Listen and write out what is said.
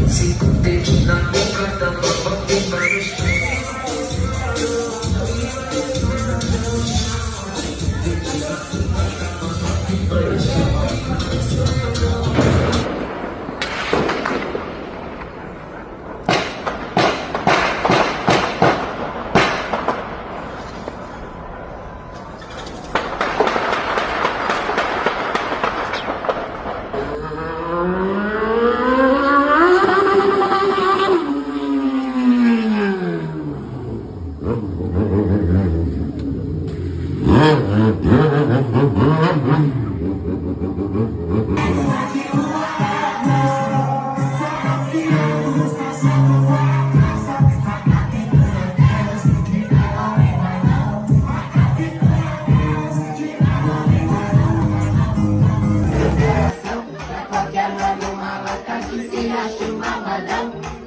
Cinco dedos na boca da nova bomba no chão. Qualquer mano malaca que se acha um malvadão.